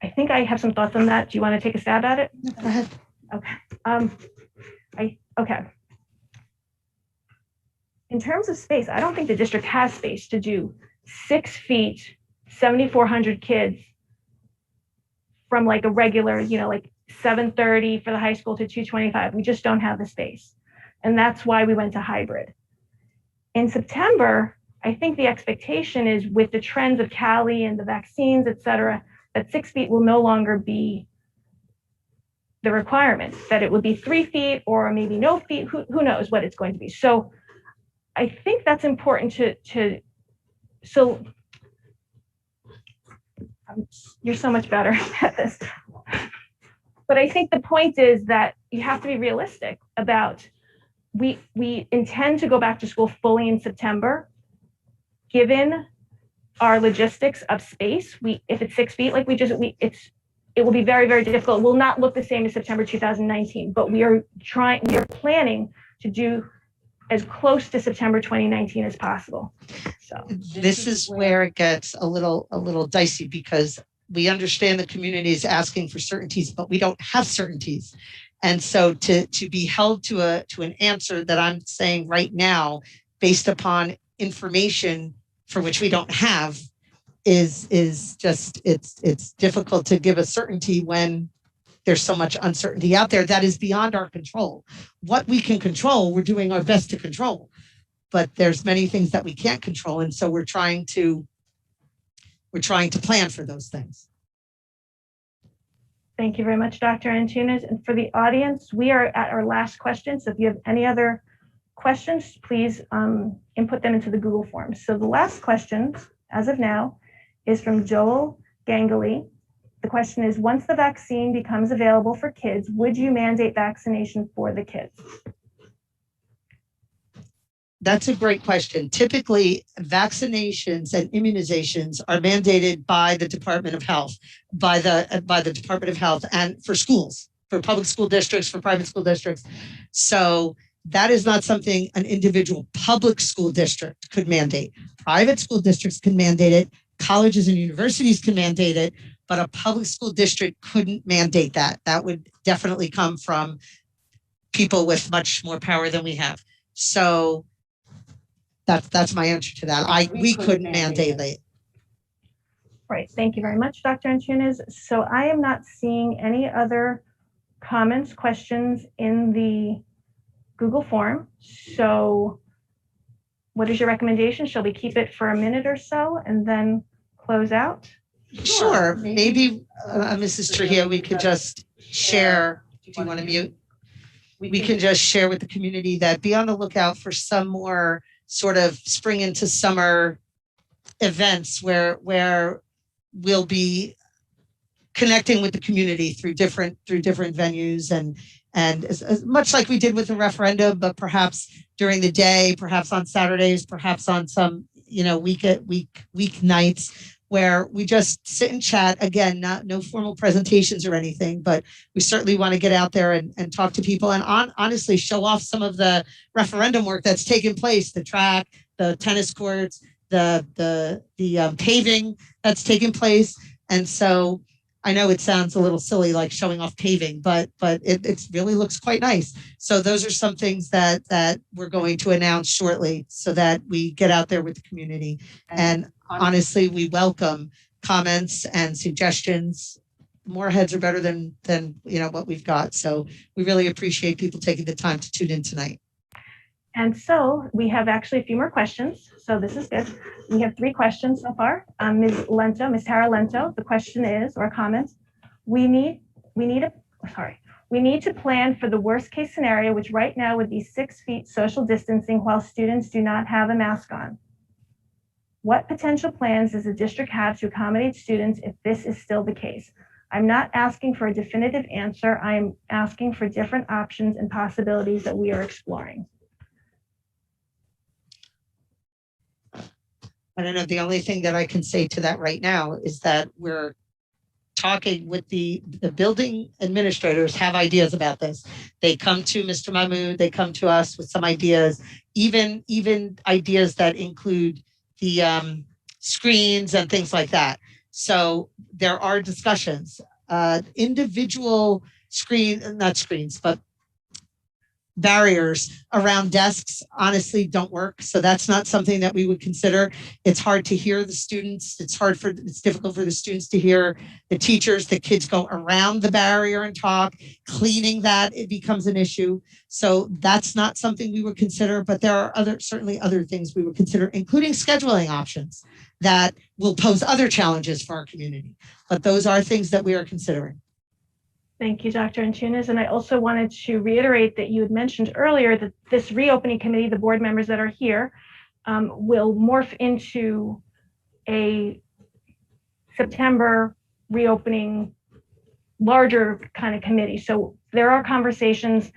S2: I think I have some thoughts on that. Do you want to take a stab at it?
S1: Go ahead.
S2: Okay. Okay. In terms of space, I don't think the district has space to do 6 feet, 7,400 kids from like a regular, like 7:30 for the high school to 2:25. We just don't have the space. And that's why we went to hybrid. In September, I think the expectation is with the trends of Cali and the vaccines, et cetera, that 6 feet will no longer be the requirement, that it would be 3 feet or maybe no feet, who knows what it's going to be. So I think that's important so you're so much better at this. But I think the point is that you have to be realistic about, we intend to go back to school fully in September. Given our logistics of space, if it's 6 feet, like it will be very, very difficult. It will not look the same as September 2019, but we are planning to do as close to September 2019 as possible. So
S1: this is where it gets a little dicey, because we understand the community is asking for certainties, but we don't have certainties. And so to be held to an answer that I'm saying right now, based upon information for which we don't have, is just, it's difficult to give a certainty when there's so much uncertainty out there that is beyond our control. What we can control, we're doing our best to control, but there's many things that we can't control. And so we're trying to plan for those things.
S2: Thank you very much, Dr. Antunes. And for the audience, we are at our last question. So if you have any other questions, please input them into the Google Forms. So the last question, as of now, is from Joel Gangley. The question is, once the vaccine becomes available for kids, would you mandate vaccination for the kids?
S1: That's a great question. Typically, vaccinations and immunizations are mandated by the Department of Health, by the Department of Health, and for schools, for public school districts, for private school districts. So that is not something an individual public school district could mandate. Private school districts can mandate it. Colleges and universities can mandate it, but a public school district couldn't mandate that. That would definitely come from people with much more power than we have. So that's my answer to that. We couldn't mandate it.
S2: Right. Thank you very much, Dr. Antunes. So I am not seeing any other comments, questions in the Google form. So what is your recommendation? Shall we keep it for a minute or so and then close out?
S1: Sure. Maybe, Mrs. Trujillo, we could just share Do you want to mute? We can just share with the community that be on the lookout for some more sort of spring into summer events where we'll be connecting with the community through different venues and as much like we did with the referendum, but perhaps during the day, perhaps on Saturdays, perhaps on some week nights where we just sit and chat. Again, no formal presentations or anything, but we certainly want to get out there and talk to people and honestly show off some of the referendum work that's taken place, the track, the tennis courts, the paving that's taken place. And so I know it sounds a little silly, like showing off paving, but it really looks quite nice. So those are some things that we're going to announce shortly so that we get out there with the community. And honestly, we welcome comments and suggestions. More heads are better than what we've got. So we really appreciate people taking the time to tune in tonight.
S2: And so we have actually a few more questions. So this is good. We have 3 questions so far. Ms. Tara Lento, the question is, or comment, we need to plan for the worst case scenario, which right now would be 6 feet social distancing while students do not have a mask on. What potential plans does the district have to accommodate students if this is still the case? I'm not asking for a definitive answer. I'm asking for different options and possibilities that we are exploring.
S1: I don't know. The only thing that I can say to that right now is that we're talking with the building administrators have ideas about this. They come to Mr. Mahmood, they come to us with some ideas, even ideas that include the screens and things like that. So there are discussions. Individual not screens, but barriers around desks honestly don't work. So that's not something that we would consider. It's hard to hear the students. It's difficult for the students to hear the teachers. The kids go around the barrier and talk. Cleaning that, it becomes an issue. So that's not something we would consider, but there are certainly other things we would consider, including scheduling options that will pose other challenges for our community. But those are things that we are considering.
S2: Thank you, Dr. Antunes. And I also wanted to reiterate that you had mentioned earlier that this reopening committee, the board members that are here, will morph into a September reopening larger kind of committee. So there are conversations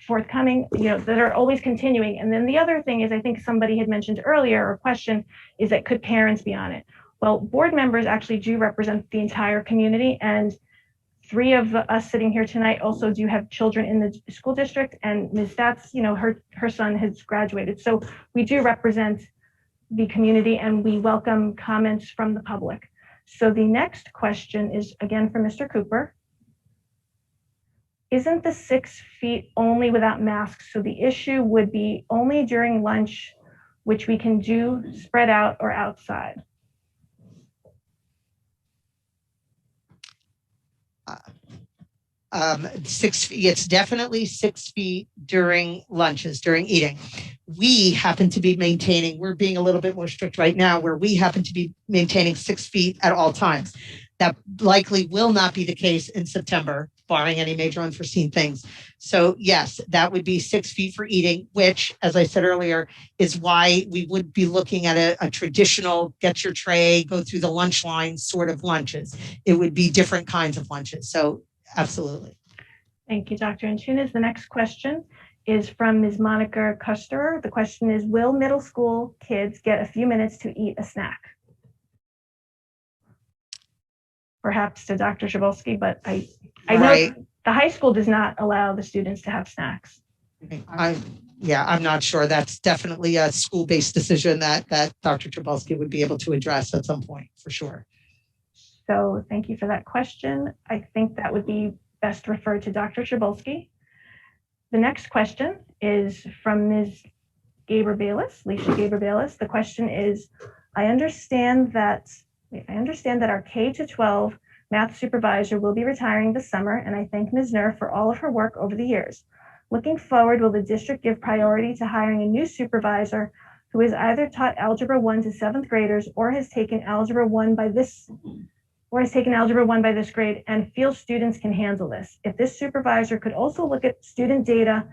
S2: forthcoming, that are always continuing. And then the other thing is, I think somebody had mentioned earlier, or question is that could parents be on it? Well, board members actually do represent the entire community, and 3 of us sitting here tonight also do have children in the school district, and Ms. Stats, her son has graduated. So we do represent the community and we welcome comments from the public. So the next question is again for Mr. Cooper. Isn't the 6 feet only without masks? So the issue would be only during lunch, which we can do spread out or outside.
S1: 6 feet. It's definitely 6 feet during lunches, during eating. We happen to be we're being a little bit more strict right now, where we happen to be maintaining 6 feet at all times. That likely will not be the case in September, barring any major unforeseen things. So yes, that would be 6 feet for eating, which, as I said earlier, is why we would be looking at a traditional get your tray, go through the lunch line sort of lunches. It would be different kinds of lunches. So absolutely.
S2: Thank you, Dr. Antunes. The next question is from Ms. Monica Custerer. The question is, will middle school kids get a few minutes to eat a snack? Perhaps to Dr. Shabolsky, but I know the high school does not allow the students to have snacks.
S1: I'm not sure. That's definitely a school-based decision that Dr. Shabolsky would be able to address at some point, for sure.
S2: So thank you for that question. I think that would be best referred to Dr. Shabolsky. The next question is from Ms. Leisha Gaber-Bayless. The question is, I understand that our K-12 math supervisor will be retiring this summer, and I thank Ms. Nerf for all of her work over the years. Looking forward, will the district give priority to hiring a new supervisor who has either taught Algebra 1 to 7th graders or has taken Algebra 1 by this or has taken Algebra 1 by this grade and feels students can handle this. If this supervisor could also look at student data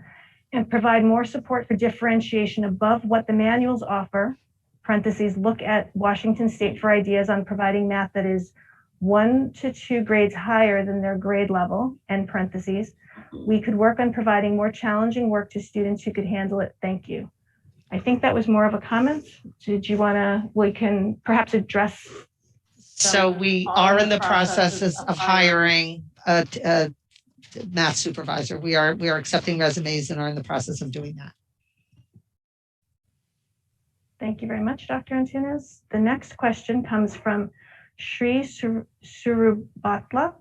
S2: and provide more support for differentiation above what the manuals offer, parentheses, look at Washington State for ideas on providing math that is 1 to 2 grades higher than their grade level, end parentheses, we could work on providing more challenging work to students who could handle it. Thank you. I think that was more of a comment. Did you want to, we can perhaps address.
S1: So we are in the processes of hiring a math supervisor. We are accepting resumes and are in the process of doing that.
S2: Thank you very much, Dr. Antunes. The next question comes from Sri Surubatla.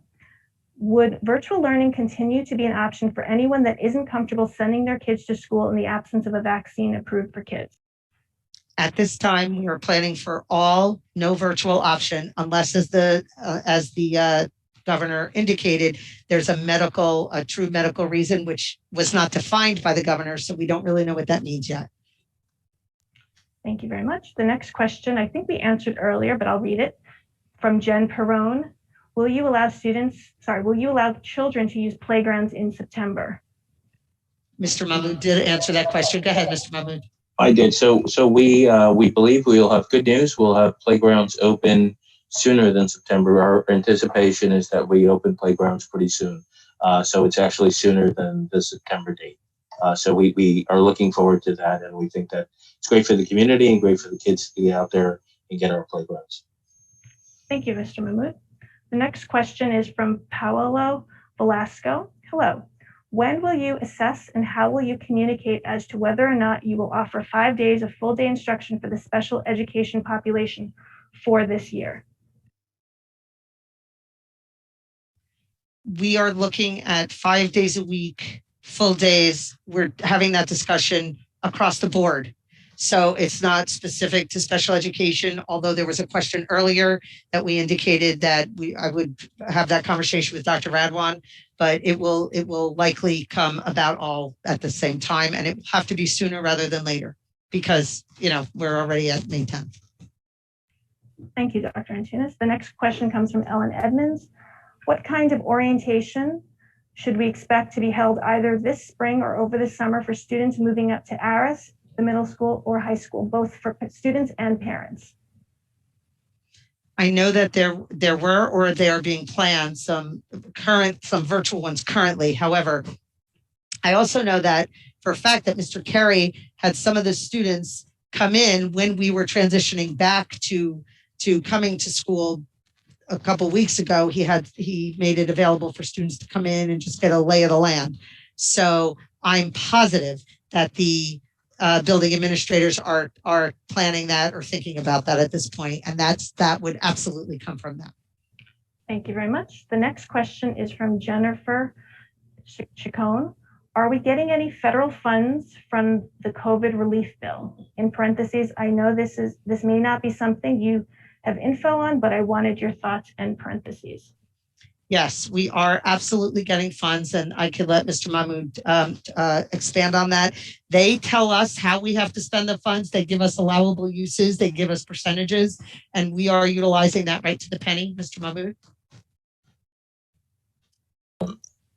S2: Would virtual learning continue to be an option for anyone that isn't comfortable sending their kids to school in the absence of a vaccine approved for kids?
S1: At this time, we are planning for all no virtual option unless, as the governor indicated, there's a true medical reason, which was not defined by the governor. So we don't really know what that means yet.
S2: Thank you very much. The next question, I think we answered earlier, but I'll read it from Jen Perrone. Will you allow children to use playgrounds in September?
S1: Mr. Mahmood did answer that question. Go ahead, Mr. Mahmood.
S3: I did. So we believe we'll have good news. We'll have playgrounds open sooner than September. Our anticipation is that we open playgrounds pretty soon. So it's actually sooner than the September date. So we are looking forward to that, and we think that it's great for the community and great for the kids to get out there and get our playgrounds.
S2: Thank you, Mr. Mahmood. The next question is from Paolo Velasco. Hello. When will you assess and how will you communicate as to whether or not you will offer 5 days of full day instruction for the special education population for this year?
S1: We are looking at 5 days a week, full days. We're having that discussion across the board. So it's not specific to special education, although there was a question earlier that we indicated that I would have that conversation with Dr. Radwan, but it will likely come about all at the same time, and it will have to be sooner rather than later because, we're already at May 10th.
S2: Thank you, Dr. Antunes. The next question comes from Ellen Edmonds. What kind of orientation should we expect to be held either this spring or over the summer for students moving up to Aris, the middle school or high school, both for students and parents?
S1: I know that there were or they are being planned some virtual ones currently. However, I also know that for a fact that Mr. Carey had some of the students come in when we were transitioning back to coming to school a couple of weeks ago. He made it available for students to come in and just get a lay of the land. So I'm positive that the building administrators are planning that or thinking about that at this point, and that would absolutely come from them.
S2: Thank you very much. The next question is from Jennifer Chacon. Are we getting any federal funds from the COVID relief bill? In parentheses, I know this may not be something you have info on, but I wanted your thoughts and parentheses.
S1: Yes, we are absolutely getting funds, and I could let Mr. Mahmood expand on that. They tell us how we have to spend the funds. They give us allowable uses. They give us percentages, and we are utilizing that right to the penny. Mr. Mahmood.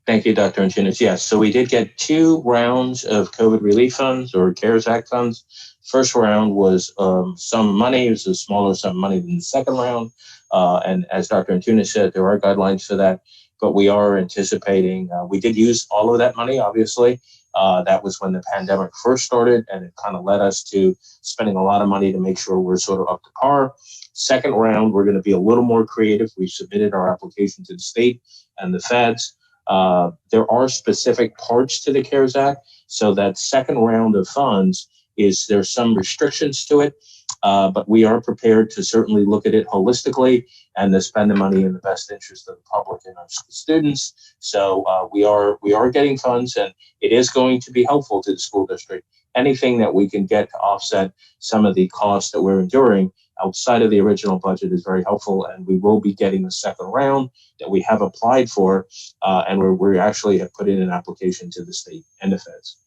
S3: Thank you, Dr. Antunes. Yes, so we did get 2 rounds of COVID relief funds or CARES Act funds. First round was some money. It was a smaller sum of money than the second round. And as Dr. Antunes said, there are guidelines for that, but we are anticipating, we did use all of that money, obviously. That was when the pandemic first started, and it kind of led us to spending a lot of money to make sure we're sort of up to par. Second round, we're going to be a little more creative. We submitted our application to the state and the feds. There are specific parts to the CARES Act, so that second round of funds there's some restrictions to it, but we are prepared to certainly look at it holistically and to spend the money in the best interest of the public and our students. So we are getting funds, and it is going to be helpful to the school district. Anything that we can get to offset some of the costs that we're enduring outside of the original budget is very helpful, and we will be getting the second round that we have applied for, and we actually have put in an application to the state and the feds.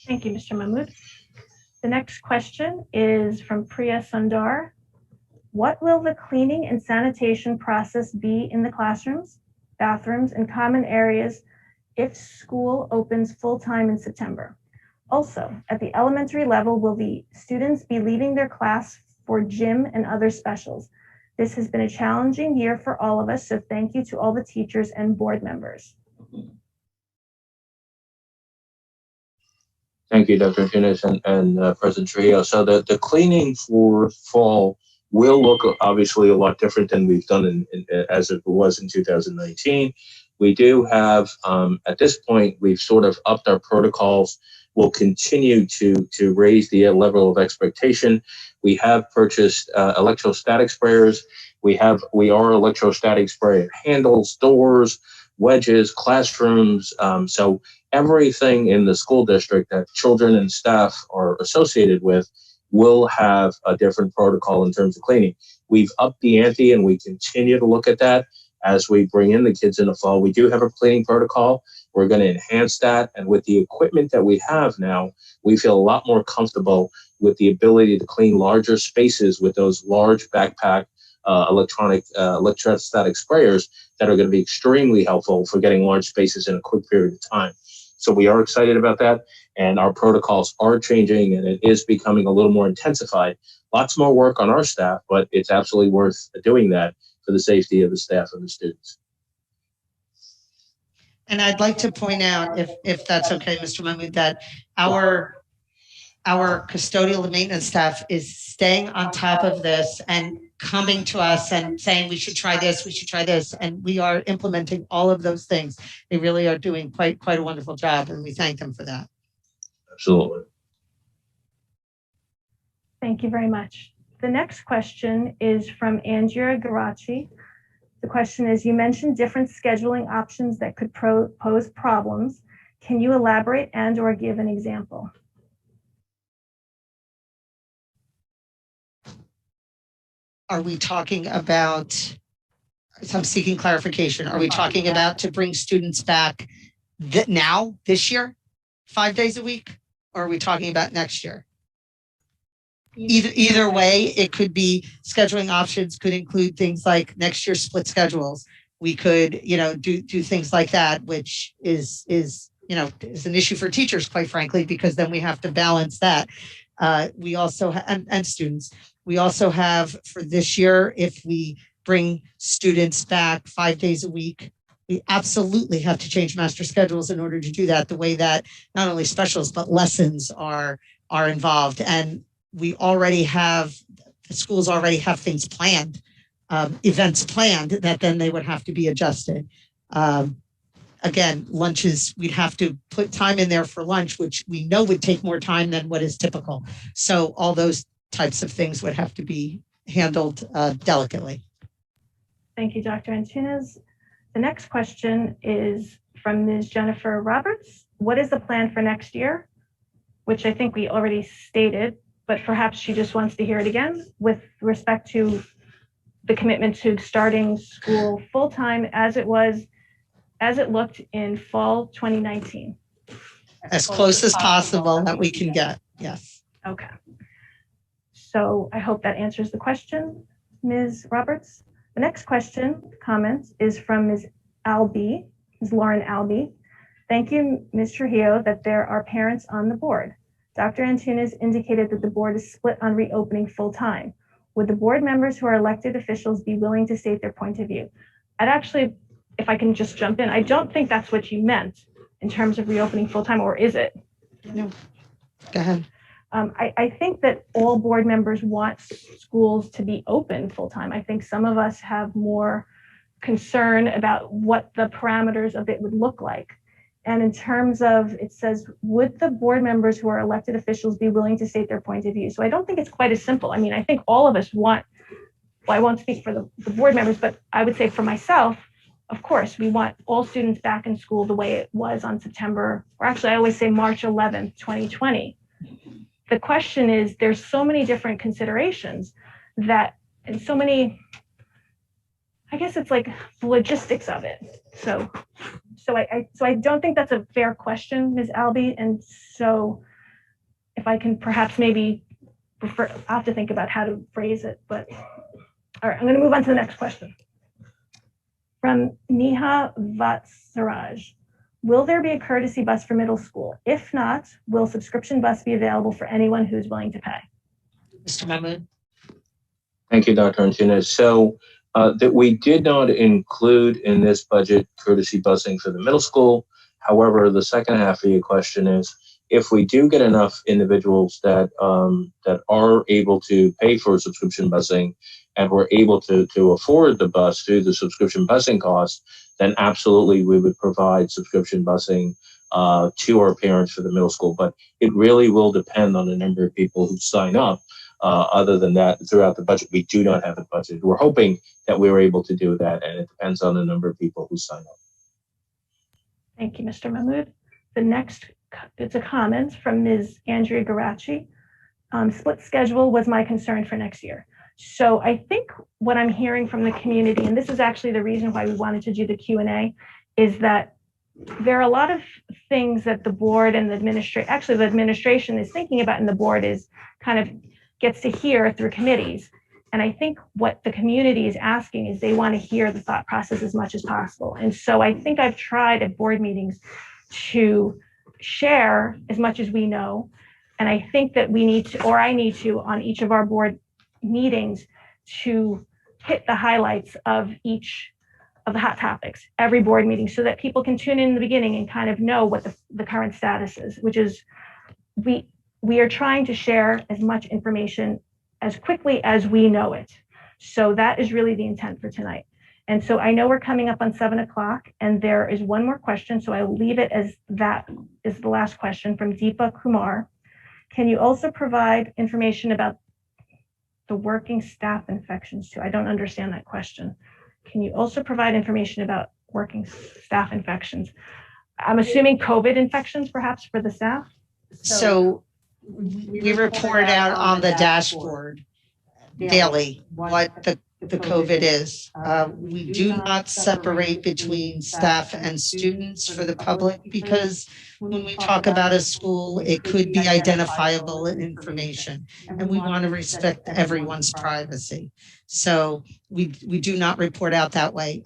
S2: Thank you, Mr. Mahmood. The next question is from Priya Sundar. What will the cleaning and sanitation process be in the classrooms, bathrooms, and common areas if school opens full-time in September? Also, at the elementary level, will the students be leaving their class for gym and other specials? This has been a challenging year for all of us, so thank you to all the teachers and board members.
S3: Thank you, Dr. Tunis and President Trujillo. So the cleaning for fall will look obviously a lot different than we've done as it was in 2019. We do have, at this point, we've sort of upped our protocols. We'll continue to raise the level of expectation. We have purchased electrostatic sprayers. We are electrostatic sprayer handles, doors, wedges, classrooms. So everything in the school district that children and staff are associated with will have a different protocol in terms of cleaning. We've upped the ante and we continue to look at that as we bring in the kids in the fall. We do have a cleaning protocol. We're going to enhance that. And with the equipment that we have now, we feel a lot more comfortable with the ability to clean larger spaces with those large backpack electrostatic sprayers that are going to be extremely helpful for getting large spaces in a quick period of time. So we are excited about that, and our protocols are changing, and it is becoming a little more intensified. Lots more work on our staff, but it's absolutely worth doing that for the safety of the staff and the students.
S1: And I'd like to point out, if that's okay, Mr. Mahmood, that our custodial and maintenance staff is staying on top of this and coming to us and saying, we should try this, we should try this. And we are implementing all of those things. They really are doing quite a wonderful job, and we thank them for that.
S3: Absolutely.
S2: Thank you very much. The next question is from Andrea Garaci. The question is, you mentioned different scheduling options that could pose problems. Can you elaborate and or give an example?
S1: Are we talking about, so I'm seeking clarification, are we talking about to bring students back this year, 5 days a week? Or are we talking about next year? Either way, it could be scheduling options could include things like next year split schedules. We could, do things like that, which is an issue for teachers, quite frankly, because then we have to balance that. We also and students. We also have for this year, if we bring students back 5 days a week, we absolutely have to change master schedules in order to do that, the way that not only specials, but lessons are involved. And we already have, the schools already have things planned, events planned that then they would have to be adjusted. Again, lunches, we'd have to put time in there for lunch, which we know would take more time than what is typical. So all those types of things would have to be handled delicately.
S2: Thank you, Dr. Antunes. The next question is from Ms. Jennifer Roberts. What is the plan for next year? Which I think we already stated, but perhaps she just wants to hear it again with respect to the commitment to starting school full-time as it looked in fall 2019.
S1: As close as possible that we can get, yes.
S2: Okay. So I hope that answers the question, Ms. Roberts. The next comment is from Ms. Lauren Albee. Thank you, Ms. Trujillo, that there are parents on the board. Dr. Antunes indicated that the board is split on reopening full-time. Would the board members who are elected officials be willing to state their point of view? I'd actually, if I can just jump in, I don't think that's what you meant in terms of reopening full-time, or is it?
S1: No, go ahead.
S2: I think that all board members want schools to be open full-time. I think some of us have more concern about what the parameters of it would look like. And in terms of, it says, would the board members who are elected officials be willing to state their point of view? So I don't think it's quite as simple. I mean, I think all of us want, well, I won't speak for the board members, but I would say for myself, of course, we want all students back in school the way it was on September, or actually I always say March 11th, 2020. The question is, there's so many different considerations and so many, I guess it's like the logistics of it. So I don't think that's a fair question, Ms. Albee. And so if I can perhaps maybe I'll have to think about how to phrase it, but All right, I'm going to move on to the next question. From Neha Vatsaraj. Will there be a courtesy bus for middle school? If not, will subscription bus be available for anyone who's willing to pay?
S1: Mr. Mahmood?
S3: Thank you, Dr. Antunes. So that we did not include in this budget courtesy busing for the middle school. However, the second half of your question is, if we do get enough individuals that that are able to pay for subscription busing and we're able to afford the bus through the subscription busing cost, then absolutely we would provide subscription busing to our parents for the middle school. But it really will depend on the number of people who sign up. Other than that, throughout the budget, we do not have a budget. We're hoping that we were able to do that, and it depends on the number of people who sign up.
S2: Thank you, Mr. Mahmood. The next, it's a comment from Ms. Andrea Garacci. Split schedule was my concern for next year. So I think what I'm hearing from the community, and this is actually the reason why we wanted to do the Q&A, is that there are a lot of things that the board and the administration is thinking about, and the board is kind of gets to hear through committees. And I think what the community is asking is they want to hear the thought process as much as possible. And so I think I've tried at board meetings to share as much as we know. And I think that we need to, or I need to, on each of our board meetings, to hit the highlights of each of the hot topics, every board meeting, so that people can tune in the beginning and kind of know what the current status is, which is we are trying to share as much information as quickly as we know it. So that is really the intent for tonight. And so I know we're coming up on 7 o'clock, and there is one more question. So I will leave it as that is the last question from Deepa Kumar. Can you also provide information about the working staff infections too? I don't understand that question. Can you also provide information about working staff infections? I'm assuming COVID infections perhaps for the staff?
S1: So we report out on the dashboard daily what the COVID is. We do not separate between staff and students for the public, because when we talk about a school, it could be identifiable information, and we want to respect everyone's privacy. So we do not report out that way.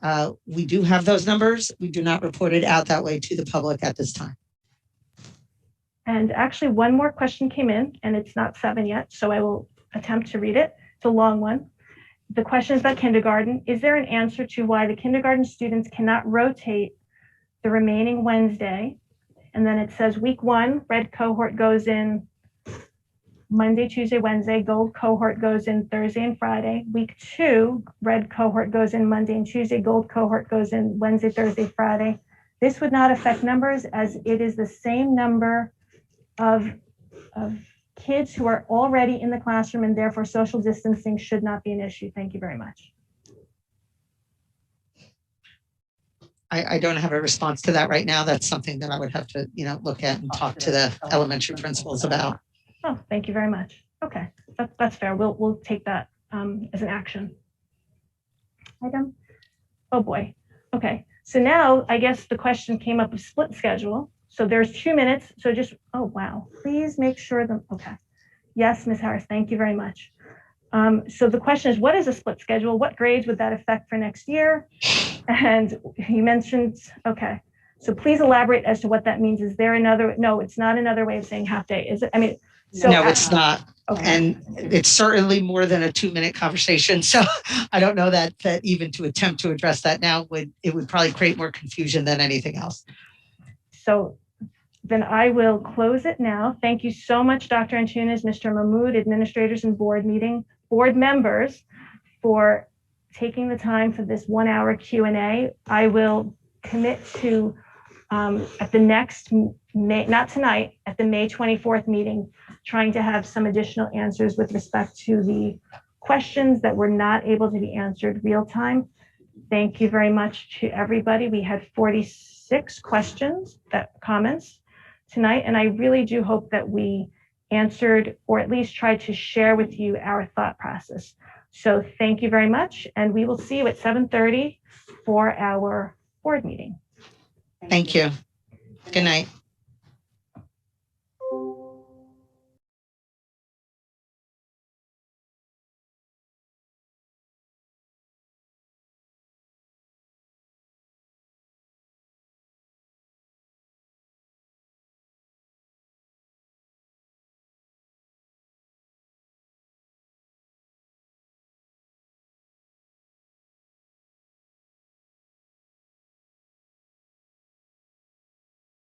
S1: We do have those numbers. We do not report it out that way to the public at this time.
S2: And actually one more question came in, and it's not 7 yet, so I will attempt to read it. It's a long one. The question is about kindergarten. Is there an answer to why the kindergarten students cannot rotate the remaining Wednesday? And then it says week 1, red cohort goes in Monday, Tuesday, Wednesday. Gold cohort goes in Thursday and Friday. Week 2, red cohort goes in Monday and Tuesday. Gold cohort goes in Wednesday, Thursday, Friday. This would not affect numbers, as it is the same number of kids who are already in the classroom, and therefore social distancing should not be an issue. Thank you very much.
S1: I don't have a response to that right now. That's something that I would have to, look at and talk to the elementary principals about.
S2: Oh, thank you very much. Okay, that's fair. We'll take that as an action item. Oh boy. Okay, so now I guess the question came up of split schedule. So there's 2 minutes. So just, oh, wow. Please make sure okay. Yes, Ms. Harris, thank you very much. So the question is, what is a split schedule? What grades would that affect for next year? And you mentioned, okay. So please elaborate as to what that means. Is there another, no, it's not another way of saying half day, is it? I mean, so.
S1: No, it's not.
S2: Okay.
S1: And it's certainly more than a 2-minute conversation. So I don't know that even to attempt to address that now would probably create more confusion than anything else.
S2: So then I will close it now. Thank you so much, Dr. Antunes, Mr. Mahmood, administrators and board members, for taking the time for this 1-hour Q&A. I will commit to at the next May, not tonight, at the May 24th meeting, trying to have some additional answers with respect to the questions that were not able to be answered real time. Thank you very much to everybody. We had 46 comments tonight, and I really do hope that we answered, or at least tried to share with you our thought process. So thank you very much, and we will see you at 7:30 for our board meeting.
S1: Thank you. Good night.